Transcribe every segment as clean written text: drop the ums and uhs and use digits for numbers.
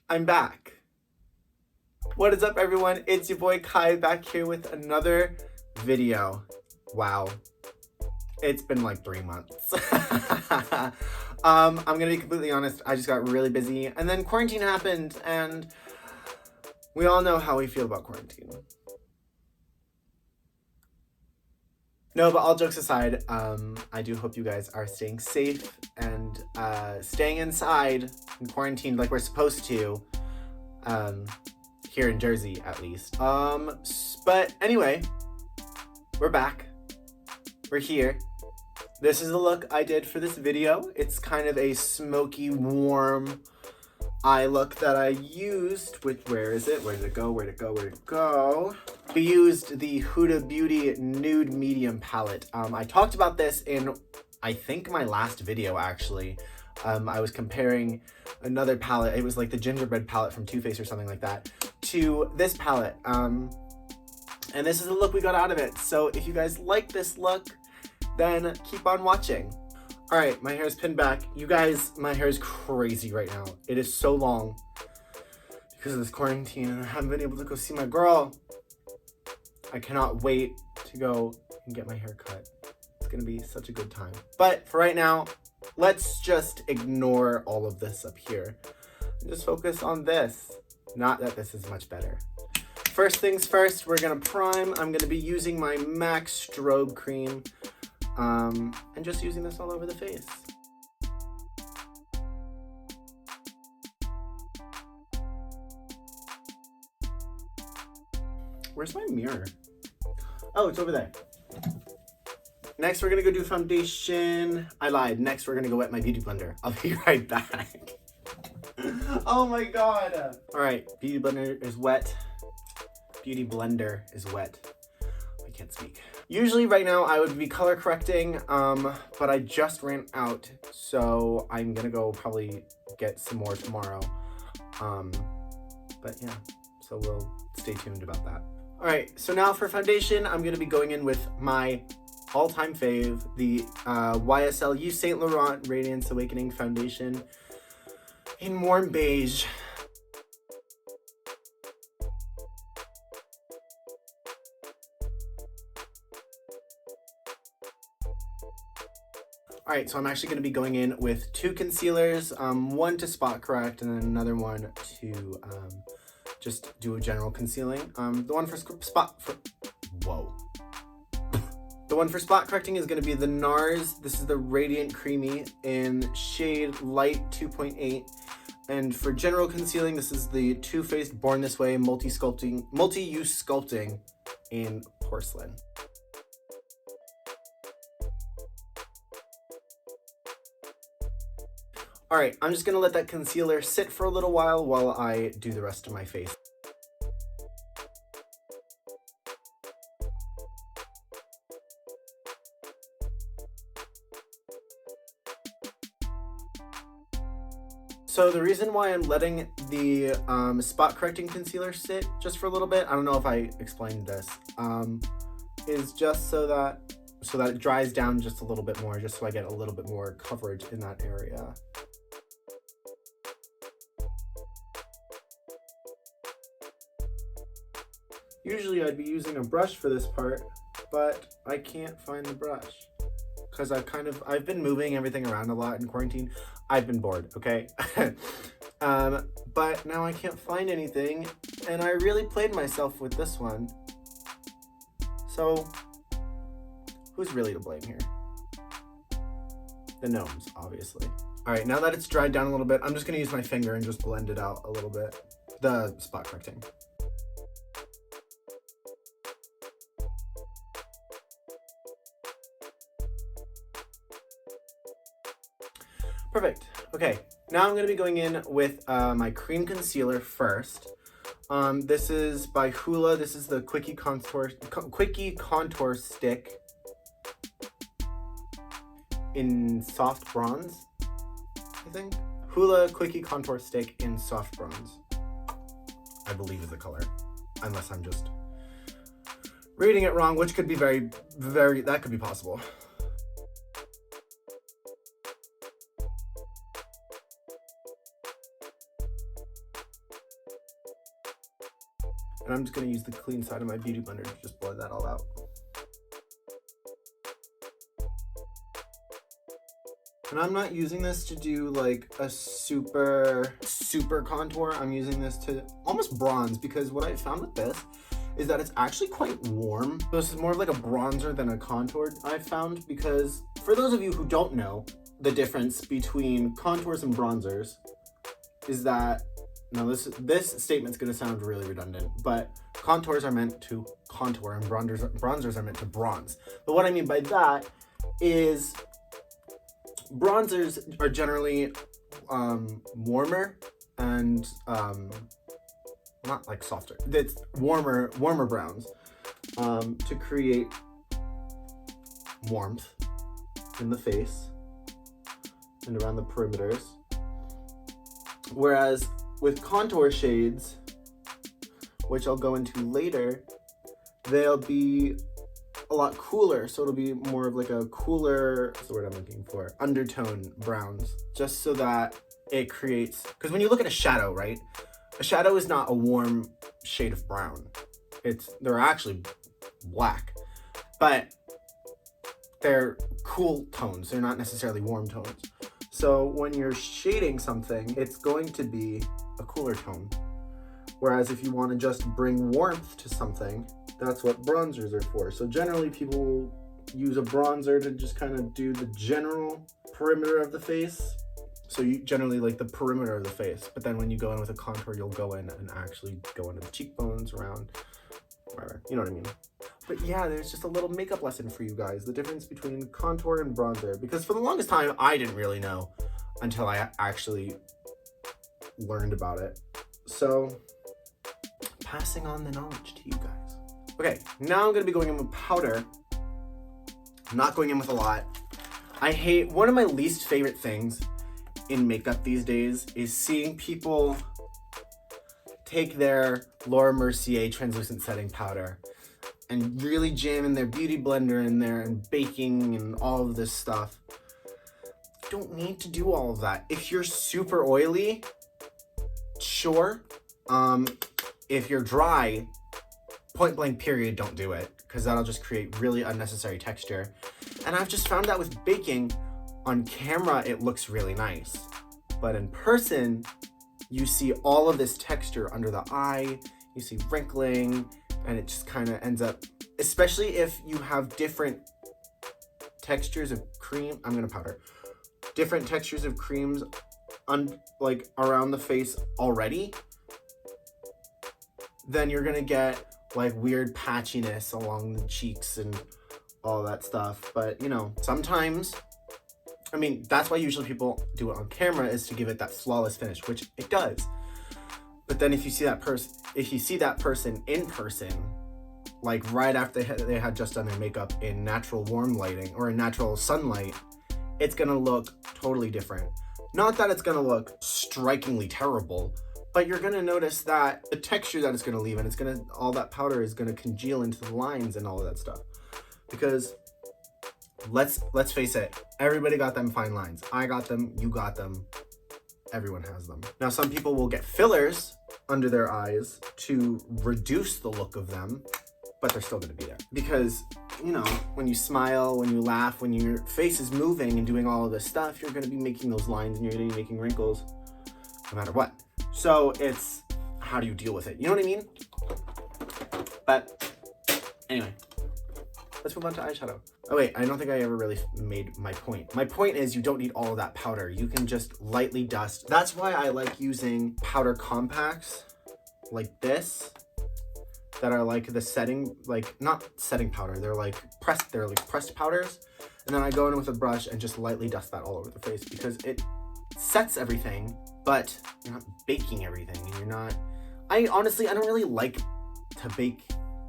I'm back. What is up, everyone? It's your boy Kai back here with another video. Wow. It's been like 3 months. I'm gonna be completely honest, I just got really busy and then quarantine happened and we all know how we feel about quarantine. No, but all jokes aside, I do hope you guys are staying safe and staying inside and quarantined like we're supposed to, here in Jersey at least. But anyway, we're back. We're here. This is the look I did for this video. It's kind of a smoky, warm eye look that I used with, where is it? Where did it go? Where did it go? Where did it go? We used the Huda Beauty Nude Medium palette. I talked about this in, I think, my last video, actually. I was comparing another palette. It was like the gingerbread palette from Too Faced or something like that to this palette. And this is the look we got out of it. So if you guys like this look, then keep on watching. All right, my hair is pinned back. You guys, my hair is crazy right now. It is so long because of this quarantine and I haven't been able to go see my girl. I cannot wait to go and get my hair cut. It's gonna be such a good time. But for right now, let's just ignore all of this up here and just focus on this. Not that this is much better. First things first, we're gonna prime. I'm gonna be using my MAC strobe cream. And just using this all over the face. Where's my mirror? Oh, it's over there. Next, we're gonna go do foundation. I lied. Next, we're gonna go wet my beauty blender. I'll be right back. Oh my God. All right, beauty blender is wet. Beauty blender is wet. I can't speak. Usually right now I would be color correcting, but I just ran out, so I'm gonna go probably get some more tomorrow. But yeah, so we'll stay tuned about that. All right, so now for foundation, I'm gonna be going in with my all-time fave, the YSL Yves Saint Laurent Radiance Awakening Foundation in warm beige. All right, so I'm actually going to be going in with 2 concealers, one to spot correct and then another one to just do a general concealing. The one for spot correcting is going to be the NARS. This is the Radiant Creamy in shade Light 2.8. And for general concealing, this is the Too Faced Born This Way multi-use sculpting in Porcelain. All right, I'm just gonna let that concealer sit for a little while I do the rest of my face. So the reason why I'm letting the spot correcting concealer sit just for a little bit, I don't know if I explained this, is just so that it dries down just a little bit more, just so I get a little bit more coverage in that area. Usually I'd be using a brush for this part, but I can't find the brush because I've been moving everything around a lot in quarantine. I've been bored, okay? But now I can't find anything and I really played myself with this one. So who's really to blame here? The gnomes, obviously. All right, now that it's dried down a little bit, I'm just gonna use my finger and just blend it out a little bit. The spot correcting. Perfect. Okay, now I'm going to be going in with my cream concealer first. This is by Hoola. This is the Quickie Contour Stick in Soft Bronze, I think. Hoola Quickie Contour Stick in Soft Bronze, I believe is the color, unless I'm just reading it wrong, which could be that could be possible. And I'm just gonna use the clean side of my beauty blender to just blend that all out. And I'm not using this to do like a super contour. I'm using this to almost bronze, because what I found with this is that it's actually quite warm. So this is more of like a bronzer than a contour, I found, because for those of you who don't know the difference between contours and bronzers is that, now this statement's gonna sound really redundant, but contours are meant to contour and bronzers are meant to bronze. But what I mean by that is bronzers are generally warmer and not like softer. It's warmer browns to create warmth in the face and around the perimeters. Whereas with contour shades, which I'll go into later, they'll be a lot cooler, so it'll be more of like a cooler, what's the word I'm looking for, undertone browns, just so that it creates, because when you look at a shadow, right, a shadow is not a warm shade of brown. They're actually black, but they're cool tones. They're not necessarily warm tones. So when you're shading something, it's going to be a cooler tone. Whereas if you want to just bring warmth to something, that's what bronzers are for. So generally people use a bronzer to just kind of do the general perimeter of the face. So you generally like the perimeter of the face, but then when you go in with a contour, you'll go in and actually go into the cheekbones, around, wherever, you know what I mean? But yeah, there's just a little makeup lesson for you guys, the difference between contour and bronzer, because for the longest time, I didn't really know until I actually learned about it. So passing on the knowledge to you guys. Okay, now I'm gonna be going in with powder. I'm not going in with a lot. One of my least favorite things in makeup these days is seeing people take their Laura Mercier translucent setting powder and really jamming their beauty blender in there and baking and all of this stuff. You don't need to do all of that. If you're super oily, sure. If you're dry, point blank period, don't do it, because that'll just create really unnecessary texture. And I've just found that with baking, on camera it looks really nice, but in person you see all of this texture under the eye, you see wrinkling, and it just kind of ends up, especially if you have different textures of cream, I'm gonna powder, different textures of creams like around the face already, then you're gonna get like weird patchiness along the cheeks and all that stuff. But you know, sometimes, I mean, that's why usually people do it on camera, is to give it that flawless finish, which it does. But then if you see that person in person, like right after they had just done their makeup in natural warm lighting or in natural sunlight, it's gonna look totally different. Not that it's gonna look strikingly terrible, but you're gonna notice that the texture that it's gonna leave, and all that powder is gonna congeal into the lines and all of that stuff. Because let's face it, everybody got them fine lines. I got them, you got them, everyone has them. Now some people will get fillers under their eyes to reduce the look of them, but they're still gonna be there. Because, you know, when you smile, when you laugh, when your face is moving and doing all of this stuff, you're gonna be making those lines and you're gonna be making wrinkles no matter what. So it's, how do you deal with it? You know what I mean? But anyway, let's move on to eyeshadow. Oh wait, I don't think I ever really made my point. My point is you don't need all of that powder. You can just lightly dust. That's why I like using powder compacts like this that are like the setting, like not setting powder, they're like pressed powders. And then I go in with a brush and just lightly dust that all over the face, because it sets everything, but you're not baking everything, and you're not, I don't really like to bake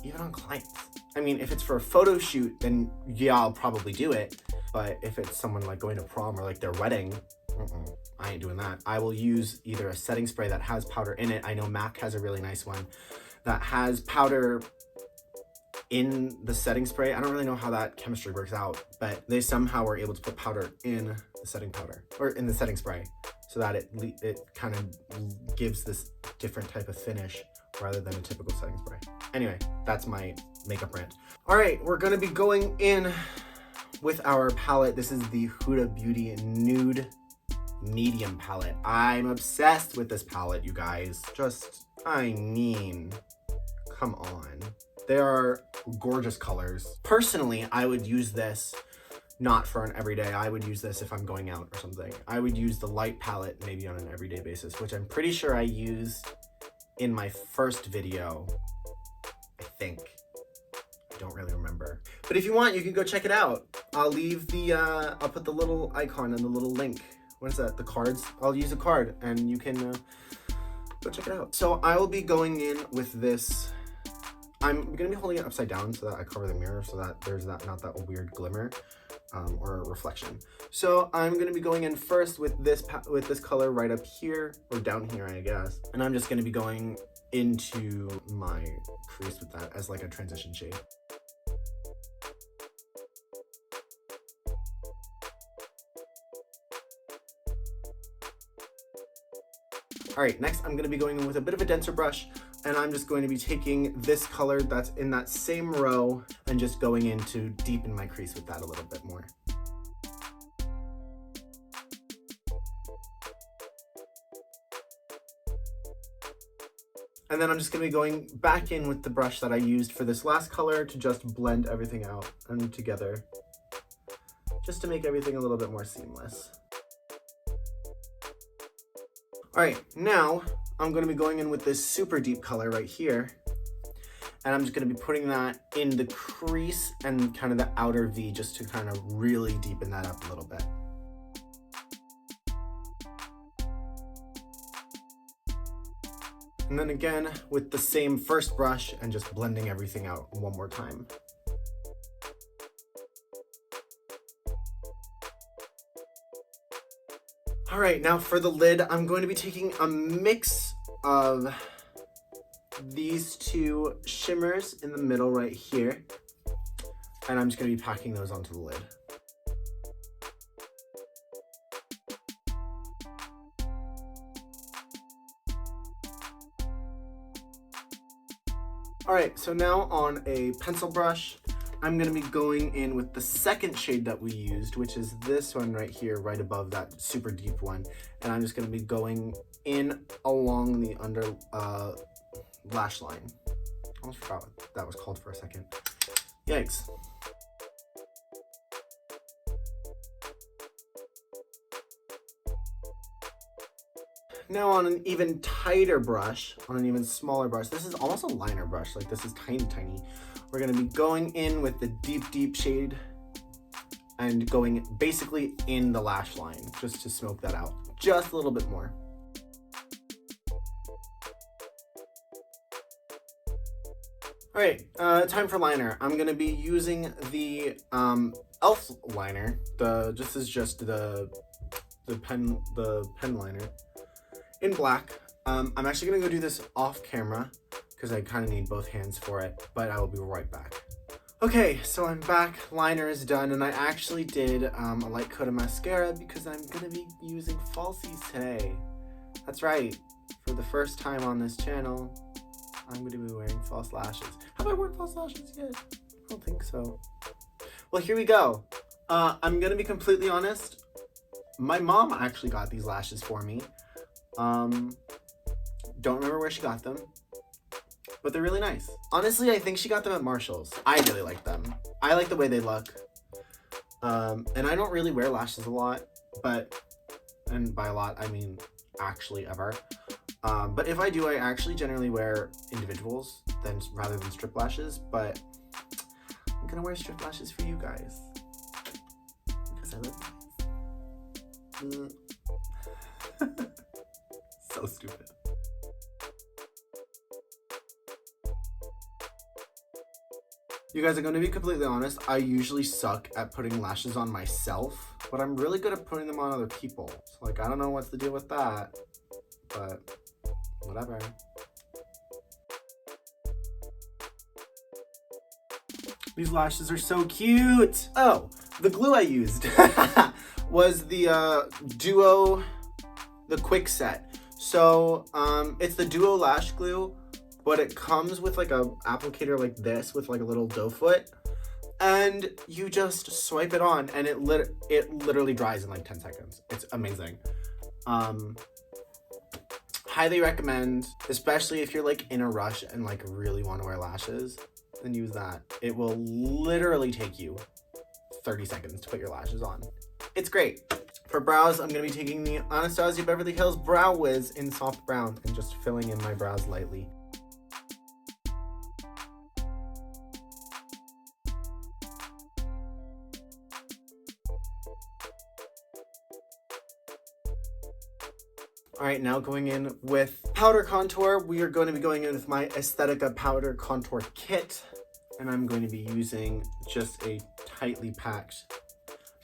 even on clients. I mean, if it's for a photo shoot, then yeah, I'll probably do it. But if it's someone like going to prom or like their wedding, I ain't doing that. I will use either a setting spray that has powder in it. I know MAC has a really nice one that has powder in the setting spray. I don't really know how that chemistry works out, but they somehow were able to put powder in the setting powder, or in the setting spray, so that it kind of gives this different type of finish rather than a typical setting spray. Anyway, that's my makeup rant. All right, we're gonna be going in with our palette. This is the Huda Beauty Nude Medium palette. I'm obsessed with this palette, you guys. I mean, come on. They are gorgeous colors. Personally, I would use this not for an everyday. I would use this if I'm going out or something. I would use the light palette maybe on an everyday basis, which I'm pretty sure I used in my first video, I think. I don't really remember. But if you want, you can go check it out. I'll leave the, I'll put the little icon and the little link. What is that? The cards? I'll use a card and you can go check it out. So I will be going in with this. I'm gonna be holding it upside down so that I cover the mirror so that there's not that weird glimmer or reflection. So I'm gonna be going in first with this color right up here, or down here, I guess. And I'm just gonna be going into my crease with that as like a transition shade. All right, next I'm gonna be going in with a bit of a denser brush, and I'm just going to be taking this color that's in that same row and just going in to deepen my crease with that a little bit more. And then I'm just gonna be going back in with the brush that I used for this last color to just blend everything out and together, just to make everything a little bit more seamless. All right, now I'm gonna be going in with this super deep color right here, and I'm just gonna be putting that in the crease and kind of the outer V just to kind of really deepen that up a little bit. And then again, with the same first brush and just blending everything out one more time. All right, now for the lid, I'm going to be taking a mix of these two shimmers in the middle right here, and I'm just going to be packing those onto the lid. All right, so now on a pencil brush, I'm gonna be going in with the second shade that we used, which is this one right here, right above that super deep one. And I'm just gonna be going in along the under lash line. I almost forgot what that was called for a second. Yikes. Now on an even tighter brush, on an even smaller brush, this is almost a liner brush, like this is tiny, tiny. We're gonna be going in with the deep, deep shade and going basically in the lash line, just to smoke that out just a little bit more. All right, time for liner. I'm gonna be using the e.l.f. liner. This is just the pen liner in black. I'm actually gonna go do this off camera because I kind of need both hands for it, but I will be right back. Okay, so I'm back, liner is done, and I actually did a light coat of mascara because I'm gonna be using falsies today. That's right, for the first time on this channel, I'm gonna be wearing false lashes. Have I worn false lashes yet? I don't think so. Well, here we go. I'm gonna be completely honest, my mom actually got these lashes for me. Don't remember where she got them, but they're really nice. Honestly, I think she got them at Marshall's. I really like them. I like the way they look. And I don't really wear lashes a lot, and by a lot, I mean actually ever. But if I do, I actually generally wear individuals rather than strip lashes, but I'm gonna wear strip lashes for you guys because I love you guys. So stupid. You guys are going to be completely honest, I usually suck at putting lashes on myself, but I'm really good at putting them on other people. So like, I don't know what's the deal with that, but whatever. These lashes are so cute. Oh, the glue I used was the Duo, the Quick Set. So it's the Duo Lash Glue, but it comes with like a applicator like this with like a little doe foot, and you just swipe it on and it literally dries in like 10 seconds. It's amazing. Highly recommend, especially if you're like in a rush and like really want to wear lashes, then use that. It will literally take you 30 seconds to put your lashes on. It's great. For brows, I'm going to be taking the Anastasia Beverly Hills Brow Wiz in soft brown and just filling in my brows lightly. All right, now going in with powder contour, we are going to be going in with my Aesthetica powder contour kit, and I'm going to be using just a tightly packed,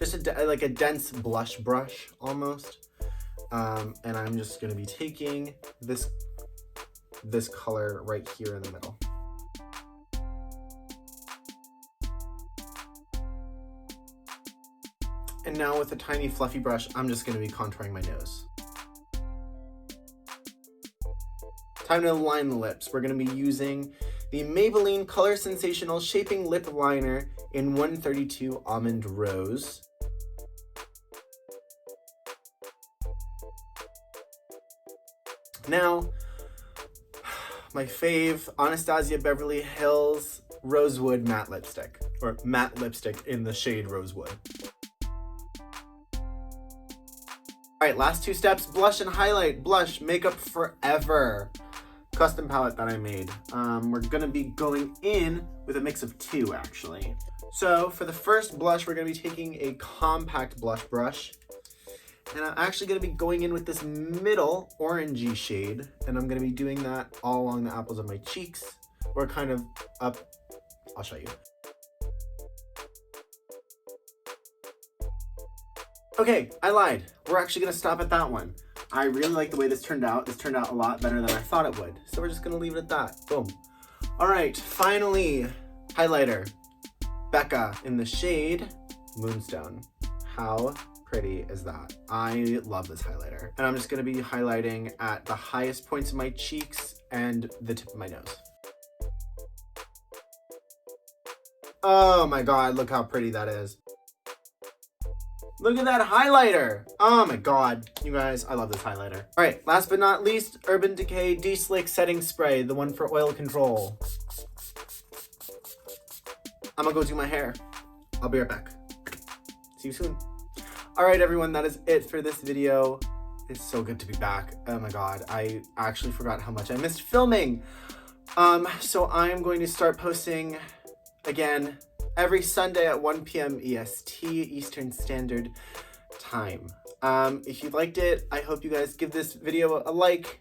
just like a dense blush brush almost, and I'm just going to be taking this color right here in the middle. And now with a tiny fluffy brush, I'm just going to be contouring my nose. Time to line the lips. We're going to be using the Maybelline Color Sensational Shaping Lip Liner in 132 Almond Rose. Now, my fave, Anastasia Beverly Hills Rosewood Matte Lipstick, or matte lipstick in the shade Rosewood. All right, last two steps, blush and highlight. Blush, Makeup Forever custom palette that I made. We're gonna be going in with a mix of two, actually. So for the first blush, we're gonna be taking a compact blush brush, and I'm actually gonna be going in with this middle orangey shade, and I'm gonna be doing that all along the apples of my cheeks, or kind of up. I'll show you. Okay, I lied. We're actually gonna stop at that one. I really like the way this turned out. This turned out a lot better than I thought it would. So we're just gonna leave it at that. Boom. All right, finally, highlighter. Becca in the shade Moonstone. How pretty is that? I love this highlighter. And I'm just gonna be highlighting at the highest points of my cheeks and the tip of my nose. Oh my God, look how pretty that is. Look at that highlighter. Oh my God, you guys, I love this highlighter. All right, last but not least, Urban Decay De-Slick Setting Spray, the one for oil control. I'm gonna go do my hair. I'll be right back. See you soon. All right, everyone, that is it for this video. It's so good to be back. Oh my God, I actually forgot how much I missed filming. So I'm going to start posting again every Sunday at 1 p.m. EST, Eastern Standard Time. If you liked it, I hope you guys give this video a like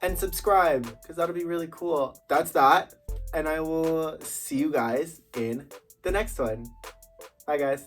and subscribe, because that'll be really cool. That's that, and I will see you guys in the next one. Bye, guys.